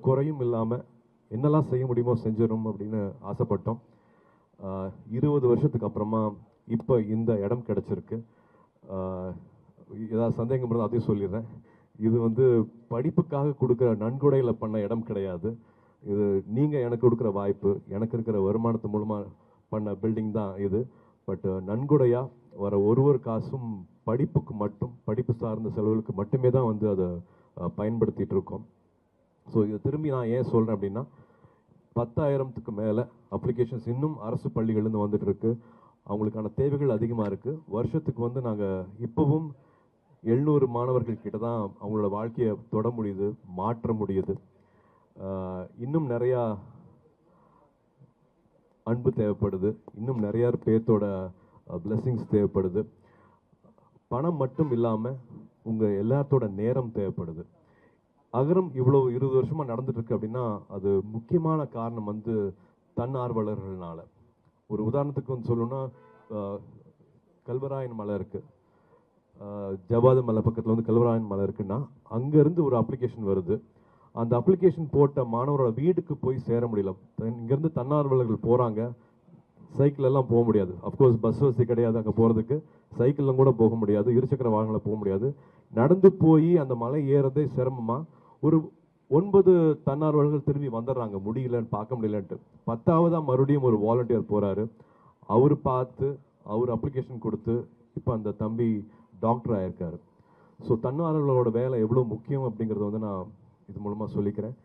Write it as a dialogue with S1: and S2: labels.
S1: குறையும் இல்லாமல் என்னெல்லாம் செய்ய முடியுமோ செஞ்சிடணும் அப்படின்னு ஆசைப்பட்டோம். 20 வருஷத்துக்கு அப்புறமா இப்போ இந்த இடம் கிடச்சிருக்கு. ஏதாவது சந்தேகம் இருந்தால் அதையும் சொல்லிடுறேன். இது வந்து படிப்புக்காக கொடுக்குற நன்கொடையில் பண்ண இடம் கிடையாது. இது நீங்கள் எனக்கு கொடுக்குற வாய்ப்பு, எனக்கு இருக்கிற வருமானத்து மூலமாக பண்ண பில்டிங் தான் இது. பட் நன்கொடையாக வர ஒரு காசும் படிப்புக்கு மட்டும், படிப்பு சார்ந்த செலவுகளுக்கு மட்டுமே தான் வந்து அதை பயன்படுத்திகிட்டு இருக்கோம். ஸோ இதை திரும்பி நான் ஏன் சொல்கிறேன் அப்படின்னா, 10,000க்கு மேலே அப்ளிகேஷன்ஸ் இன்னும் அரசு பள்ளிகள்லேருந்து வந்துட்டு இருக்கு. அவங்களுக்கான தேவைகள் அதிகமாக இருக்குது. வருஷத்துக்கு வந்து நாங்கள் இப்போவும் 700 மாணவர்கள் கிட்ட தான் அவங்களோட வாழ்க்கையை தொட முடியுது, மாற்ற முடியுது. இன்னும் நிறையா அன்பு தேவைப்படுது, இன்னும் நிறையா பேர்த்தோட பிளெஸிங்ஸ் தேவைப்படுது. பணம் மட்டும் இல்லாமல் உங்கள் எல்லாத்தோட நேரம் தேவைப்படுது. அகரம் இவ்வளோ 20 வருஷமாக நடந்துட்டு இருக்கு அப்படின்னா அது முக்கியமான காரணம் வந்து தன்னார்வலர்கள்னால. ஒரு உதாரணத்துக்கு வந்து சொல்லணும்னா, கல்வராயன் மலை இருக்குது, ஜவாது மலை பக்கத்தில் வந்து கல்வராயன் மலை இருக்குன்னா அங்கேருந்து ஒரு அப்ளிகேஷன் வருது. அந்த அப்ளிகேஷன் போட்ட மாணவரோட வீட்டுக்கு போய் சேர முடியல. இங்கேருந்து தன்னார்வலர்கள் போகிறாங்க, சைக்கிள் எல்லாம் போக முடியாது. அஃப்கோர்ஸ் பஸ் வசதி கிடையாது, அங்கே போகிறதுக்கு சைக்கிளில் கூட போக முடியாது, இருசக்கர வாகனம் போக முடியாது. நடந்து போய் அந்த மலை ஏறதே சிரமமாக ஒரு 9 தன்னார்வலர்கள் திரும்பி வந்துடுறாங்க, முடியலன்னு பார்க்க முடியலன்ட்டு. 10ஆவதாக மறுபடியும் ஒரு வாலண்டியர் போகிறாரு. அவர் பார்த்து அவர் அப்ளிகேஷன் கொடுத்து இப்போ அந்த தம்பி டாக்டர் ஆகியிருக்காரு. ஸோ தன்னார்வலர்களோட வேலை எவ்வளோ முக்கியம் அப்படிங்கிறத வந்து நான் இது மூலமாக சொல்லிக்கிறேன்.